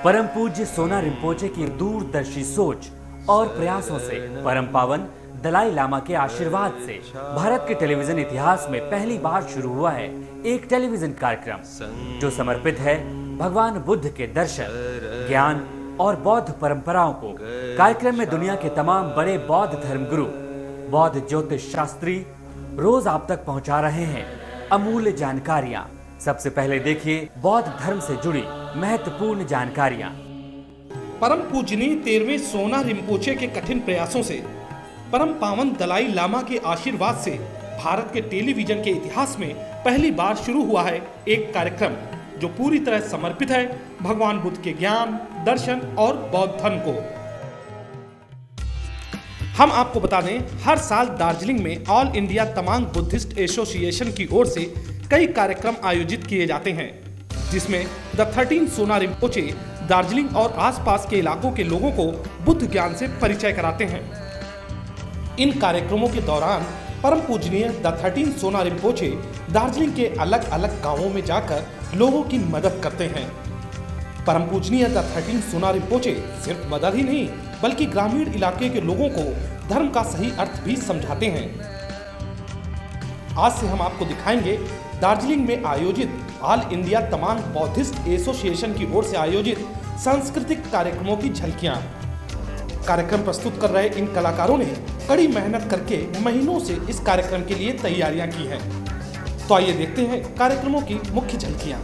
परम पूज्य सोना रिम्पोचे की दूरदर्शी सोच और प्रयासों से, परम पावन दलाई लामा के आशीर्वाद से भारत के टेलीविजन इतिहास में पहली बार शुरू हुआ है एक टेलीविजन कार्यक्रम जो समर्पित है भगवान बुद्ध के दर्शन, ज्ञान और बौद्ध परंपराओं को। कार्यक्रम में दुनिया के तमाम बड़े बौद्ध धर्मगुरु, बौद्ध ज्योतिष शास्त्री रोज आप तक पहुंचा रहे हैं अमूल्य जानकारियां। सबसे पहले देखिए बौद्ध धर्म से जुड़ी महत्वपूर्ण जानकारियां। परम पूजनीय 13वें सोना रिम्पोचे के कठिन प्रयासों से, परम पावन दलाई लामा के आशीर्वाद से भारत के टेलीविजन के इतिहास में पहली बार शुरू हुआ है एक कार्यक्रम जो पूरी तरह समर्पित है भगवान बुद्ध के ज्ञान, दर्शन और बौद्ध धर्म को। हम आपको बता दें, हर साल दार्जिलिंग में all India Tamang Buddhist association की ओर से कई कार्यक्रम आयोजित किए जाते हैं, जिसमें द 13 सोना रिम्पोचे दार्जिलिंग और आसपास के इलाकों के लोगों को बुद्ध ज्ञान से परिचय कराते हैं। इन कार्यक्रमों के दौरान परम पूजनीय द 13 सोना रिम्पोचे दार्जिलिंग के अलग अलग गांवों में जाकर लोगों की मदद करते हैं। परम पूजनीय द 13 सोना रिम्पोचे सिर्फ मदद ही नहीं बल्कि ग्रामीण इलाके के लोगों को धर्म का सही अर्थ भी समझाते हैं। आज से हम आपको दिखाएंगे दार्जिलिंग में आयोजित all India Tamang Buddhist association की ओर से आयोजित सांस्कृतिक कार्यक्रमों की झलकियां। कार्यक्रम प्रस्तुत कर रहे इन कलाकारों ने कड़ी मेहनत करके महीनों से इस कार्यक्रम के लिए तैयारियां की हैं। तो आइए देखते हैं कार्यक्रमों की मुख्य झलकियां।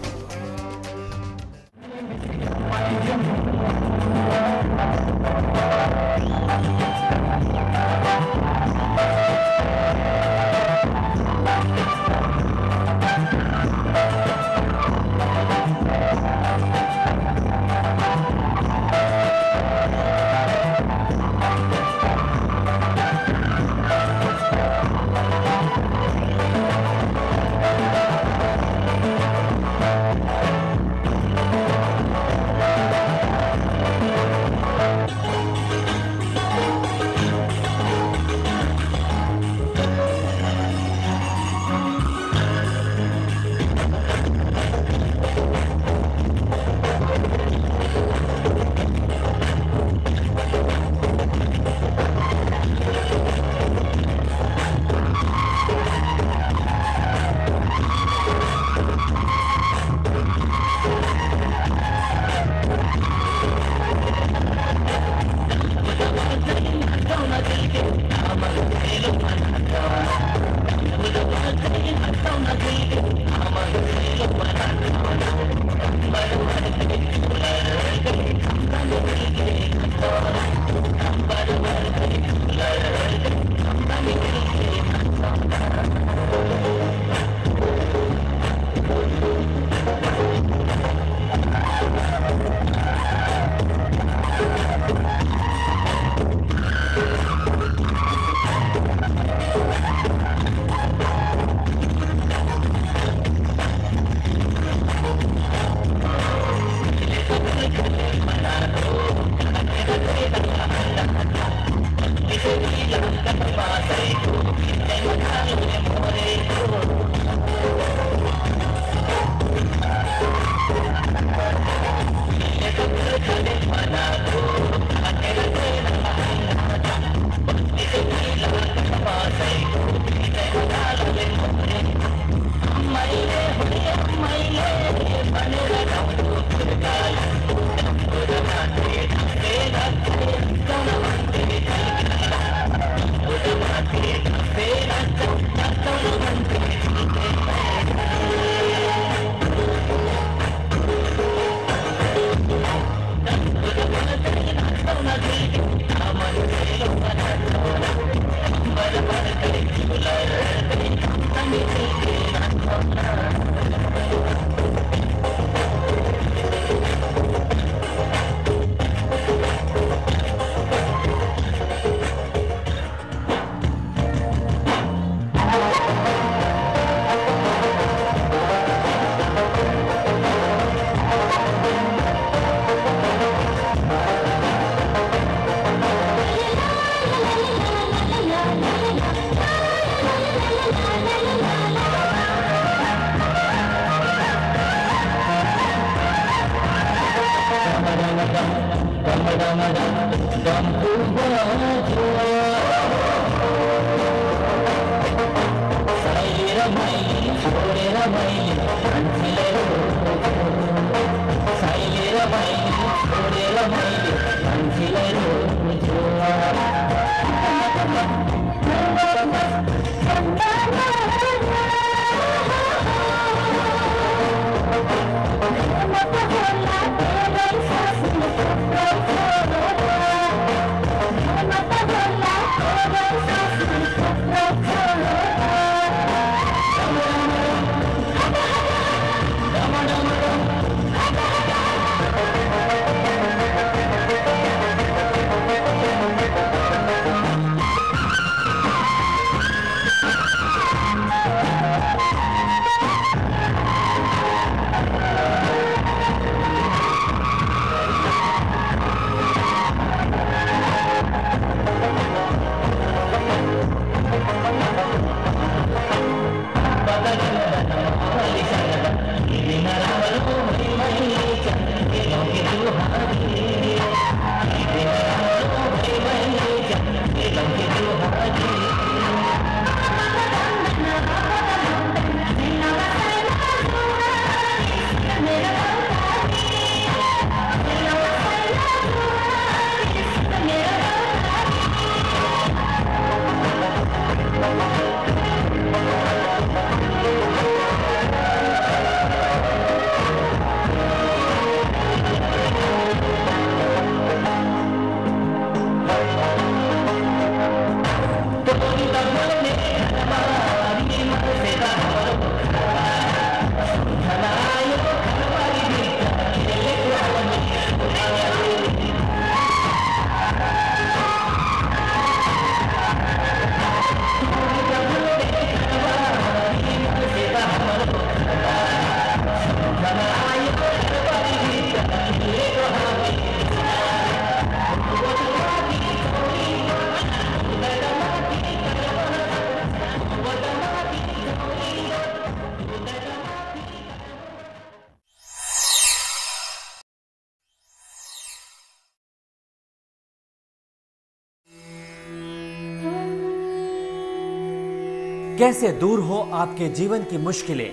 कैसे दूर हो आपके जीवन की मुश्किलें,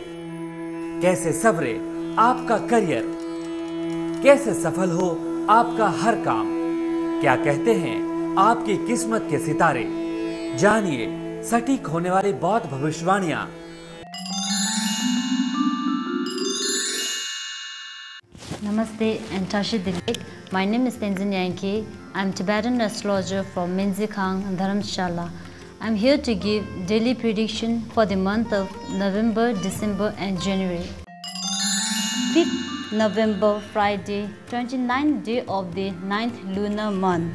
कैसे सवरे आपका करियर, कैसे सफल हो आपका हर काम, क्या कहते हैं आपकी किस्मत के सितारे। जानिए सटीक होने वाली बौद्ध भविष्यवाणियां। Namaste and Tashi Dilek. My name is Tenzin Yankee. I'm Tibetan astrologer from Minzikhang, Dharamshala. I'm here to give daily prediction for the month of November, December and January. 5th November, Friday, 29th day of the 9th lunar month.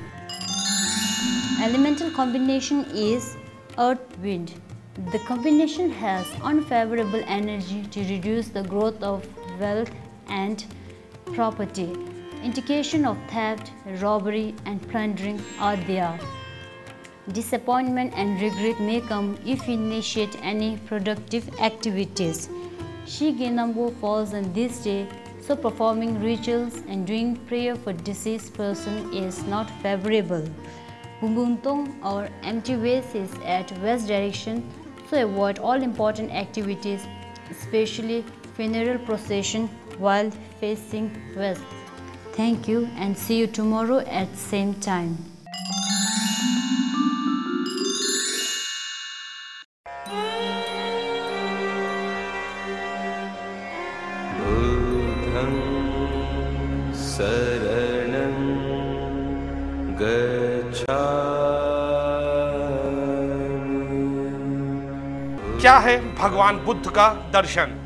Elemental combination is Earth-Wind. The combination has unfavorable energy to reduce the growth of wealth and property. Indication of theft, robbery and plundering are there. Disappointment and regret may come if you initiate any productive activities. Shige number falls on this day, so performing rituals and doing prayer for deceased person is not favorable. Bumbuntong or empty vase is at west direction, so avoid all important activities, especially funeral procession while facing west. Thank you and see you tomorrow at same time. बुद्धं शरणं गच्छामि। क्या है भगवान बुद्ध का दर्शन,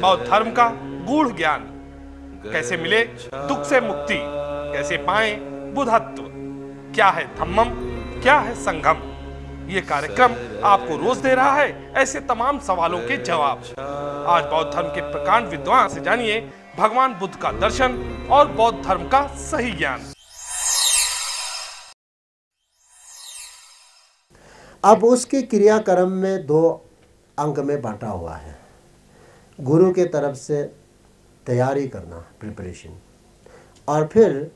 बौद्ध धर्म का गूढ़ ज्ञान, कैसे मिले दुख से मुक्ति, कैसे पाएं बुद्धत्व, क्या है धम्मम, क्या है संगम। ये कार्यक्रम आपको रोज दे रहा है ऐसे तमाम सवालों के जवाब। आज बौद्ध धर्म के प्रकांड विद्वान से जानिए भगवान बुद्ध का दर्शन और बौद्ध धर्म का सही ज्ञान। अब उसके क्रियाक्रम में दो अंग में बांटा हुआ है। गुरु के तरफ से तैयारी करना, प्रिपरेशन, और फिर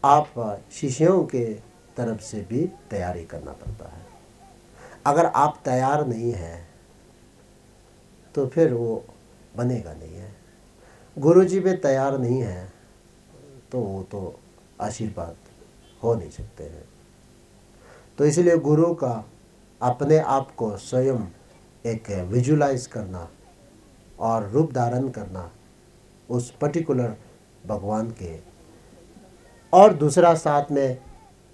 आप शिष्यों के तरफ से भी तैयारी करना पड़ता है। अगर आप तैयार नहीं हैं तो फिर वो बनेगा नहीं है। गुरुजी भी तैयार नहीं है तो वो तो आशीर्वाद हो नहीं सकते हैं। तो इसलिए गुरु का अपने आप को स्वयं एक विजुलाइज करना और रूप धारण करना उस पर्टिकुलर भगवान के, और दूसरा साथ में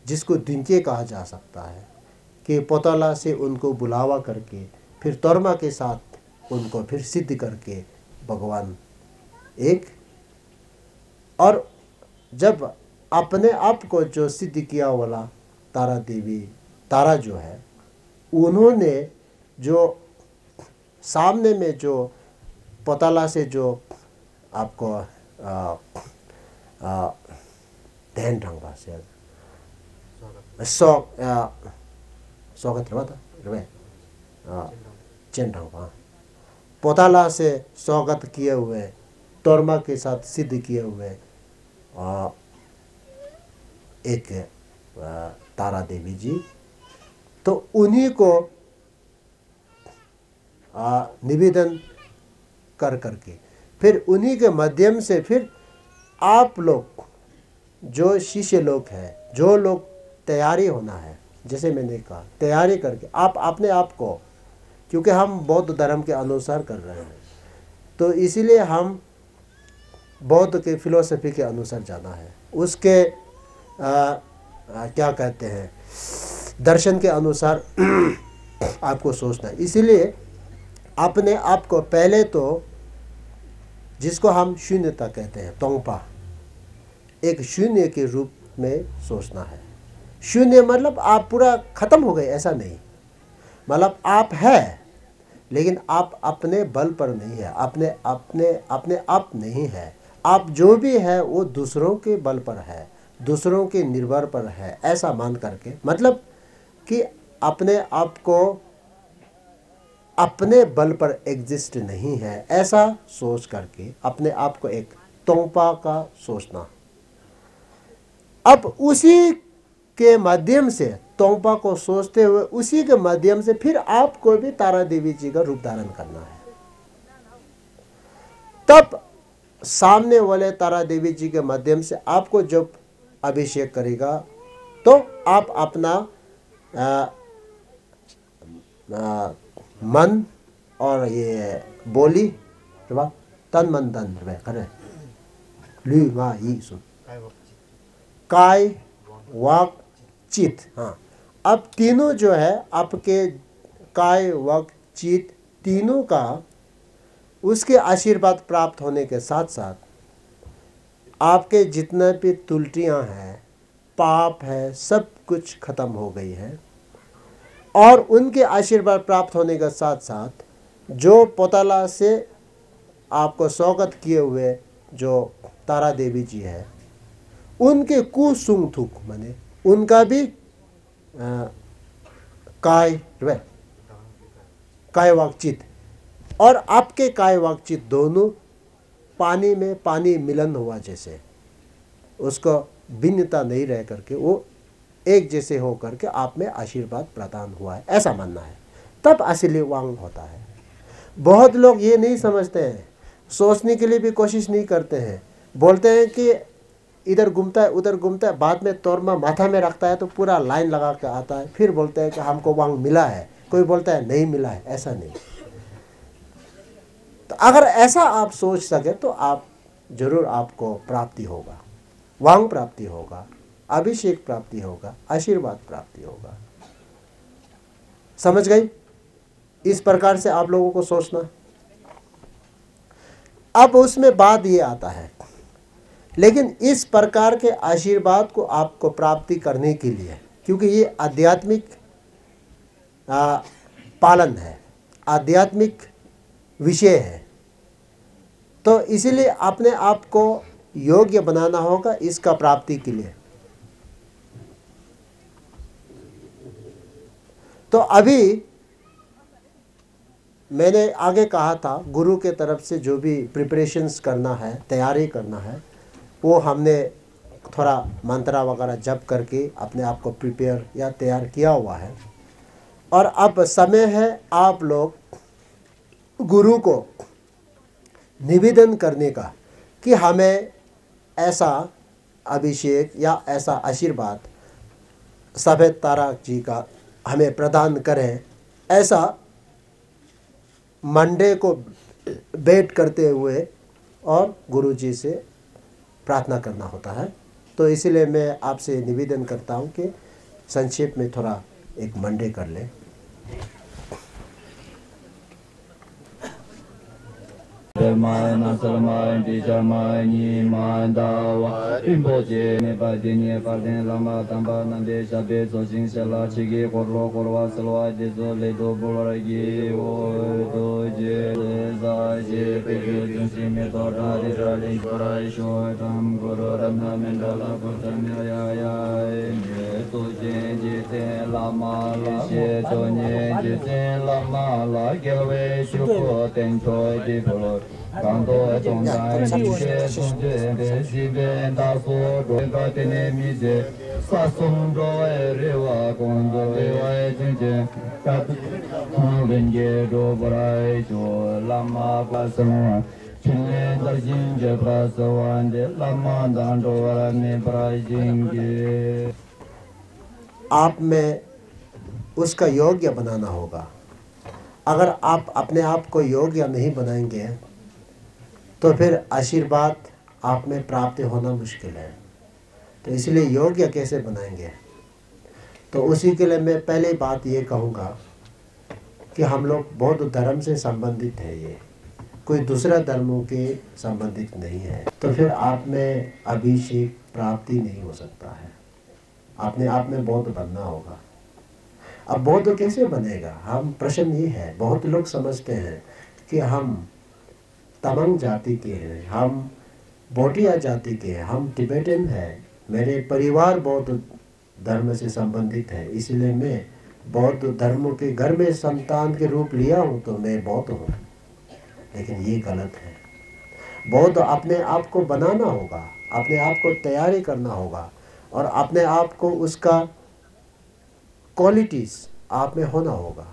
जिसको दिनचे कहा जा सकता है, कि पोताला से उनको बुलावा करके फिर तोरमा के साथ उनको फिर सिद्ध करके भगवान एक, और जब अपने आप को जो सिद्ध किया वाला तारा देवी, तारा जो है, उन्होंने जो सामने में जो पोताला से जो आपको ध्यान ढंगवा से स्वागत चेन ढंगवा पोताला से स्वागत किए हुए, तोरमा के साथ सिद्ध किए हुए एक तारा देवी जी, तो उन्हीं को निवेदन कर करके फिर उन्हीं के माध्यम से फिर आप लोग जो शिष्य लोग हैं, जो लोग तैयारी होना है, जैसे मैंने कहा तैयारी करके आप अपने आप को, क्योंकि हम बौद्ध धर्म के अनुसार कर रहे हैं, तो इसीलिए हम बौद्ध के फिलोसफी के अनुसार जाना है, उसके क्या कहते हैं दर्शन के अनुसार आपको सोचना है। इसीलिए अपने आप को पहले तो, जिसको हम शून्यता कहते हैं, तोंगपा, एक शून्य के रूप में सोचना है। शून्य मतलब आप पूरा खत्म हो गए ऐसा नहीं, मतलब आप है लेकिन आप अपने बल पर नहीं है, अपने आप नहीं है, आप जो भी है वो दूसरों के बल पर है, दूसरों के निर्भर पर है, ऐसा मान करके, मतलब कि अपने आप को अपने बल पर एग्जिस्ट नहीं है, ऐसा सोच करके अपने आप को एक तोंगपा का सोचना। अब उसी के माध्यम से, तोंगपा को सोचते हुए उसी के माध्यम से फिर आपको भी तारा देवी जी का रूप धारण करना है। तब सामने वाले तारा देवी जी के माध्यम से आपको जब अभिषेक करेगा तो आप अपना मन और ये बोली, तन मन धन करे लू गा ई सुन, काय वाक चित, हाँ, अब तीनों जो है आपके काय वाक चित तीनों का उसके आशीर्वाद प्राप्त होने के साथ साथ आपके जितने भी त्रुटियां हैं, पाप है, सब कुछ खत्म हो गई है। और उनके आशीर्वाद प्राप्त होने के साथ साथ जो पोताला से आपको स्वागत किए हुए जो तारा देवी जी है, उनके कुसुंग थुक माने उनका भी काय वाकचित और आपके काय वाकचित दोनों पानी में पानी मिलन हुआ जैसे, उसको भिन्नता नहीं रह करके वो एक जैसे हो करके आप में आशीर्वाद प्रदान हुआ है, ऐसा मानना है, तब असली वांग होता है। बहुत लोग ये नहीं समझते हैं, सोचने के लिए भी कोशिश नहीं करते हैं, बोलते हैं कि इधर घूमता है उधर घूमता है, बाद में तोरमा माथा में रखता है तो पूरा लाइन लगा के आता है, फिर बोलते हैं कि हमको वांग मिला है, कोई बोलता है नहीं मिला है, ऐसा नहीं। तो अगर ऐसा आप सोच सके तो आप जरूर आपको प्राप्ति होगा, वांग प्राप्ति होगा, अभिषेक प्राप्ति होगा, आशीर्वाद प्राप्ति होगा। समझ गई? इस प्रकार से आप लोगों को सोचना। अब उसमें बात ये आता है, लेकिन इस प्रकार के आशीर्वाद को आपको प्राप्ति करने के लिए, क्योंकि ये आध्यात्मिक पालन है, आध्यात्मिक विषय है, तो इसीलिए अपने आप को योग्य बनाना होगा इसका प्राप्ति के लिए। तो अभी मैंने आगे कहा था गुरु के तरफ से जो भी प्रिपरेशंस करना है, तैयारी करना है, वो हमने थोड़ा मंत्रा वगैरह जप करके अपने आप को प्रिपेयर या तैयार किया हुआ है। और अब समय है आप लोग गुरु को निवेदन करने का कि हमें ऐसा अभिषेक या ऐसा आशीर्वाद सफेद तारा जी का हमें प्रदान करें, ऐसा मंडे को बैठ करते हुए और गुरु जी से प्रार्थना करना होता है। तो इसलिए मैं आपसे निवेदन करता हूँ कि संक्षेप में थोड़ा एक मंडे कर लें। Mai na salmai di jamai ni mai da wa rimboje ne ba de ni ba de lama tamba na de shabe so jing sala chigi korlo korwa salwa de zo le do bolra gi o do je za je pe jun si me do da de ra le gora sho tam goro ramna mendala ko tam ya ya ne to je te lama la je to ne je te lama la ge we shu ko ten choi de bolo Kanto Chongdai Jishe Chongde Besibe Daso Doga Tene Mise Sasum Joe Rewa Kondo Rewa Chinche Katu Benje Do Borai Jo Lama Pasama Chinle Darjin Je Prasawande Lama Dando Varane Prajinge आप में उसका योग्य बनाना होगा। अगर आप अपने आप को योग्य नहीं बनाएंगे तो फिर आशीर्वाद आप में प्राप्त होना मुश्किल है। तो इसलिए योग्य कैसे बनाएंगे, तो उसी के लिए मैं पहले बात ये कहूँगा कि हम लोग बौद्ध धर्म से संबंधित है, ये कोई दूसरा धर्मों के संबंधित नहीं है। तो फिर आप में अभिषेक प्राप्ति नहीं हो सकता है, अपने आप में बौद्ध बनना होगा। अब बौद्ध कैसे बनेगा, हम प्रश्न ये है, बहुत लोग समझते हैं कि हम तमंग जाति के हैं, हम बोटिया जाति के हैं, हम टिबेटन हैं, मेरे परिवार बौद्ध धर्म से संबंधित है, इसलिए मैं बौद्ध धर्म के घर में संतान के रूप लिया हूँ तो मैं बौद्ध हूँ। लेकिन ये गलत है। बौद्ध अपने आप को बनाना होगा, अपने आप को तैयारी करना होगा और अपने आप को उसका क्वालिटीज़ आप में होना होगा।